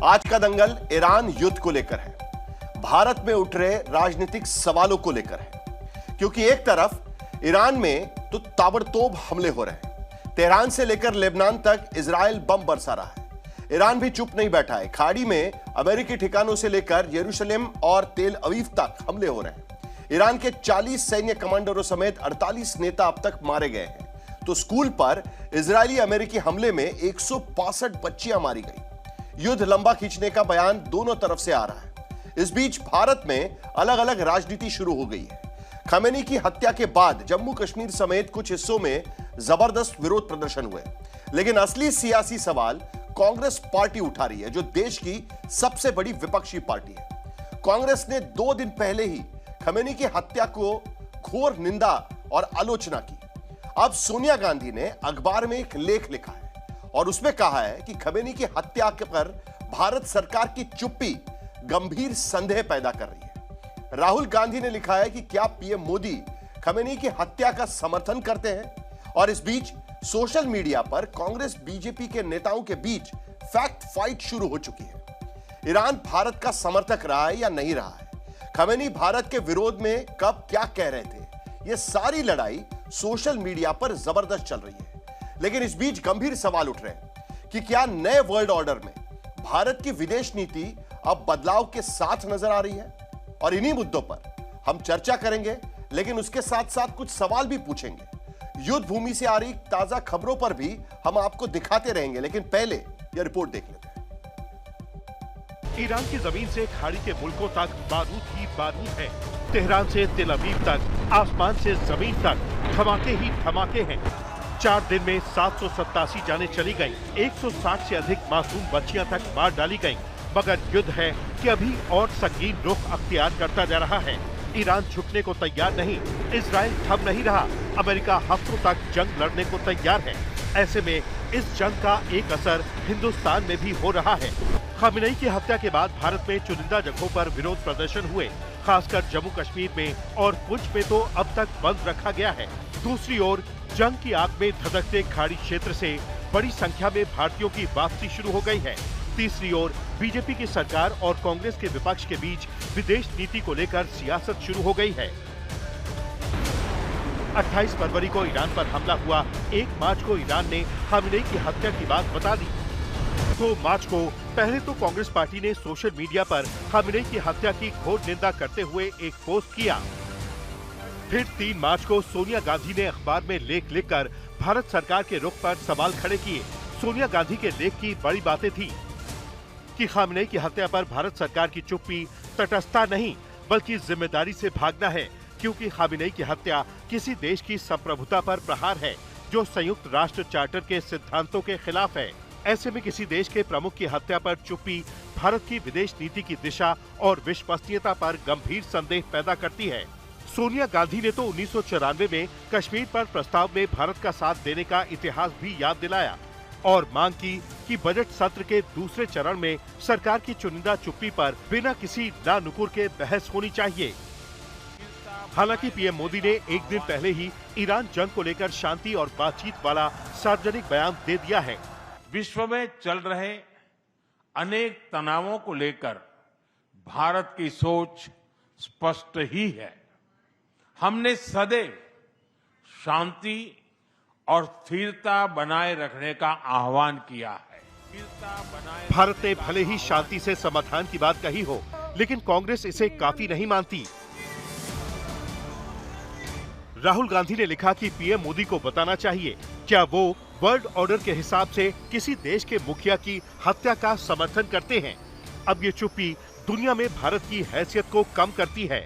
आज का दंगल ईरान युद्ध को लेकर है, भारत में उठ रहे राजनीतिक सवालों को लेकर है। क्योंकि एक तरफ ईरान में तो ताबड़तोड़ हमले हो रहे हैं, तेहरान से लेकर लेबनान तक इजराइल बम बरसा रहा है। ईरान भी चुप नहीं बैठा है, खाड़ी में अमेरिकी ठिकानों से लेकर यरूशलेम और तेल अवीव तक हमले हो रहे हैं। ईरान के 40 सैन्य कमांडरों समेत 48 नेता अब तक मारे गए हैं। तो स्कूल पर इजरायली अमेरिकी हमले में 165 बच्चियां मारी गई। युद्ध लंबा खींचने का बयान दोनों तरफ से आ रहा है। इस बीच भारत में अलग अलग राजनीति शुरू हो गई है। खमेनी की हत्या के बाद जम्मू कश्मीर समेत कुछ हिस्सों में जबरदस्त विरोध प्रदर्शन हुए, लेकिन असली सियासी सवाल कांग्रेस पार्टी उठा रही है, जो देश की सबसे बड़ी विपक्षी पार्टी है। कांग्रेस ने 2 दिन पहले ही खमेनी की हत्या को घोर निंदा और आलोचना की। अब सोनिया गांधी ने अखबार में एक लेख लिखा है और उसमें कहा है कि खमेनी की हत्या पर भारत सरकार की चुप्पी गंभीर संदेह पैदा कर रही है। राहुल गांधी ने लिखा है कि क्या पीएम मोदी खमेनी की हत्या का समर्थन करते हैं। और इस बीच सोशल मीडिया पर कांग्रेस बीजेपी के नेताओं के बीच फैक्ट फाइट शुरू हो चुकी है। ईरान भारत का समर्थक रहा है या नहीं रहा है, खमेनी भारत के विरोध में कब क्या कह रहे थे, यह सारी लड़ाई सोशल मीडिया पर जबरदस्त चल रही है। लेकिन इस बीच गंभीर सवाल उठ रहे हैं कि क्या नए वर्ल्ड ऑर्डर में भारत की विदेश नीति अब बदलाव के साथ नजर आ रही है। और इन्हीं मुद्दों पर हम चर्चा करेंगे, लेकिन उसके साथ साथ कुछ सवाल भी पूछेंगे। युद्ध भूमि से आ रही ताजा खबरों पर भी हम आपको दिखाते रहेंगे, लेकिन पहले यह रिपोर्ट देख लेते हैं। ईरान की जमीन से खाड़ी के मुल्कों तक बारूद ही बारूद है। तेहरान से तेल अवीव तक, आसमान से जमीन तक धमाके ही धमाके हैं। 4 दिन में 787 जानें चली गईं, 160 से अधिक मासूम बच्चियां तक मार डाली गईं। मगर युद्ध है कि अभी और संगीन रुख अख्तियार करता जा रहा है। ईरान झुकने को तैयार नहीं, इजराइल थम नहीं रहा, अमेरिका हफ्तों तक जंग लड़ने को तैयार है। ऐसे में इस जंग का एक असर हिंदुस्तान में भी हो रहा है। खमेनी की हत्या के बाद भारत में चुनिंदा जगहों पर विरोध प्रदर्शन हुए, खासकर जम्मू कश्मीर में, और पुंछ में तो अब तक बंद रखा गया है। दूसरी ओर जंग की आग में धधकते खाड़ी क्षेत्र से बड़ी संख्या में भारतीयों की वापसी शुरू हो गई है। तीसरी ओर बीजेपी की सरकार और कांग्रेस के विपक्ष के बीच विदेश नीति को लेकर सियासत शुरू हो गई है। 28 फरवरी को ईरान पर हमला हुआ, 1 मार्च को ईरान ने खमेनी की हत्या की बात बता दी। 2 मार्च को पहले तो कांग्रेस पार्टी ने सोशल मीडिया पर खमेनी की हत्या की घोर निंदा करते हुए एक पोस्ट किया। फिर 3 मार्च को सोनिया गांधी ने अखबार में लेख लिखकर भारत सरकार के रुख पर सवाल खड़े किए। सोनिया गांधी के लेख की बड़ी बातें थी कि खमेनी की हत्या पर भारत सरकार की चुप्पी तटस्थता नहीं, बल्कि जिम्मेदारी से भागना है, क्योंकि खमेनी की हत्या किसी देश की संप्रभुता पर प्रहार है, जो संयुक्त राष्ट्र चार्टर के सिद्धांतों के खिलाफ है। ऐसे में किसी देश के प्रमुख की हत्या पर चुप्पी भारत की विदेश नीति की दिशा और विश्वसनीयता पर गंभीर संदेह पैदा करती है। सोनिया गांधी ने तो 1994 में कश्मीर पर प्रस्ताव में भारत का साथ देने का इतिहास भी याद दिलाया और मांग की कि बजट सत्र के दूसरे चरण में सरकार की चुनिंदा चुप्पी पर बिना किसी नानुकुर के बहस होनी चाहिए। हालांकि पीएम मोदी ने एक दिन पहले ही ईरान जंग को लेकर शांति और बातचीत वाला सार्वजनिक बयान दे दिया है। विश्व में चल रहे अनेक तनावों को लेकर भारत की सोच स्पष्ट ही है। हमने सदैव शांति और स्थिरता बनाए रखने का आह्वान किया है। भारत ने भले ही शांति से समाधान की बात कही हो, लेकिन कांग्रेस इसे काफी नहीं मानती। राहुल गांधी ने लिखा कि पीएम मोदी को बताना चाहिए क्या वो वर्ल्ड ऑर्डर के हिसाब से किसी देश के मुखिया की हत्या का समर्थन करते हैं। अब ये चुप्पी दुनिया में भारत की हैसियत को कम करती है।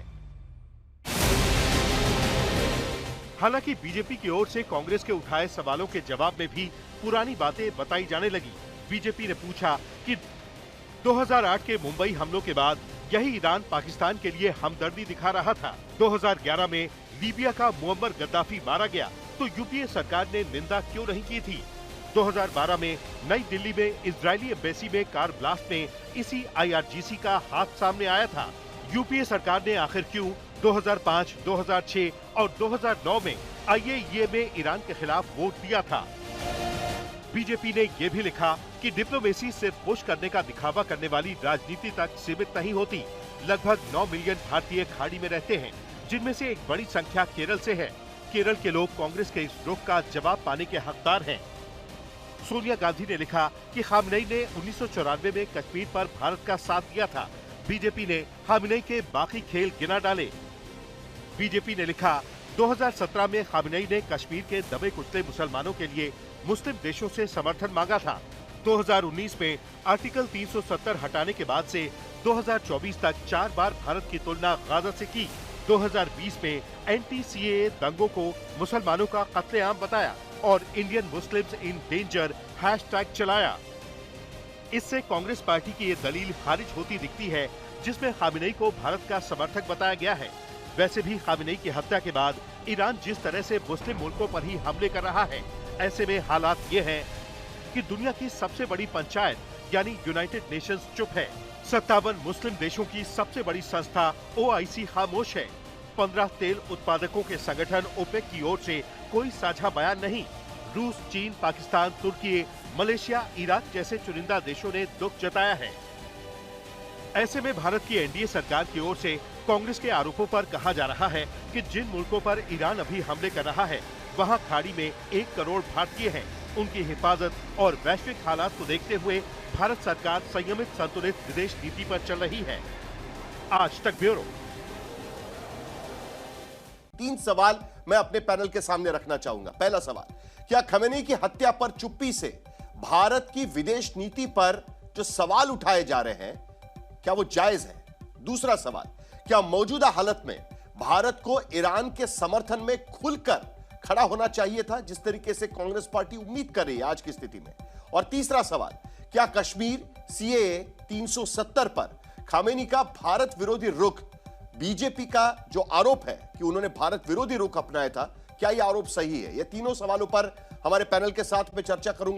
हालांकि बीजेपी की ओर से कांग्रेस के उठाए सवालों के जवाब में भी पुरानी बातें बताई जाने लगी। बीजेपी ने पूछा कि 2008 के मुंबई हमलों के बाद यही ईरान पाकिस्तान के लिए हमदर्दी दिखा रहा था। 2011 में लीबिया का मुअम्मर गद्दाफी मारा गया तो यूपीए सरकार ने निंदा क्यों नहीं की थी। 2012 में नई दिल्ली में इजरायली एम्बेसी में कार ब्लास्ट में इसी आईआरजीसी का हाथ सामने आया था। यूपीए सरकार ने आखिर क्यों 2005, 2006 और 2009 में आईएईए में ईरान के खिलाफ वोट दिया था। बीजेपी ने यह भी लिखा कि डिप्लोमेसी सिर्फ खुश करने का दिखावा करने वाली राजनीति तक सीमित नहीं होती। लगभग 9 मिलियन भारतीय खाड़ी में रहते हैं, जिनमें से एक बड़ी संख्या केरल से है। केरल के लोग कांग्रेस के इस रुख का जवाब पाने के हकदार हैं। सोनिया गांधी ने लिखा कि खामनेई ने 1994 में कश्मीर पर भारत का साथ दिया था। बीजेपी ने खामनेई के बाकी खेल गिना डाले। बीजेपी ने लिखा 2017 में खामनेई ने कश्मीर के दबे कुचले मुसलमानों के लिए मुस्लिम देशों से समर्थन मांगा था। 2019 में आर्टिकल 370 हटाने के बाद से 2024 तक 4 बार भारत की तुलना गाजा से की। 2020 में एंटी-सीएए दंगों को मुसलमानों का कत्लेआम बताया और Indian Muslims in danger hashtag चलाया। इससे कांग्रेस पार्टी की ये दलील खारिज होती दिखती है, जिसमें खामनेई को भारत का समर्थक बताया गया है। वैसे भी खामनेई की हत्या के बाद ईरान जिस तरह से मुस्लिम मुल्कों पर ही हमले कर रहा है, ऐसे में हालात ये हैं कि दुनिया की सबसे बड़ी पंचायत यानी यूनाइटेड नेशंस चुप है। 57 मुस्लिम देशों की सबसे बड़ी संस्था OIC खामोश है। 15 तेल उत्पादकों के संगठन ओपेक की ओर से कोई साझा बयान नहीं। रूस, चीन, पाकिस्तान, तुर्की, मलेशिया, इराक जैसे चुनिंदा देशों ने दुख जताया है। ऐसे में भारत की एनडीए सरकार की ओर से कांग्रेस के आरोपों पर कहा जा रहा है कि जिन मुल्कों पर ईरान अभी हमले कर रहा है, वहां खाड़ी में 1 करोड़ भारतीय हैं। उनकी हिफाजत और वैश्विक हालात को देखते हुए भारत सरकार संयमित संतुलित विदेश नीति पर चल रही है। आज तक ब्यूरो। 3 सवाल मैं अपने पैनल के सामने रखना चाहूंगा। पहला सवाल, क्या खमेनी की हत्या पर चुप्पी से भारत की विदेश नीति पर जो सवाल उठाए जा रहे हैं, क्या वो जायज है? दूसरा सवाल, क्या मौजूदा हालत में भारत को ईरान के समर्थन में खुलकर खड़ा होना चाहिए था, जिस तरीके से कांग्रेस पार्टी उम्मीद कर रही है आज की स्थिति में? और तीसरा सवाल, क्या कश्मीर CAA 370 पर खामेनी का भारत विरोधी रुख, बीजेपी का जो आरोप है कि उन्होंने भारत विरोधी रुख अपनाया था, क्या यह आरोप सही है? ये तीनों सवालों पर हमारे पैनल के साथ में चर्चा करूंगा।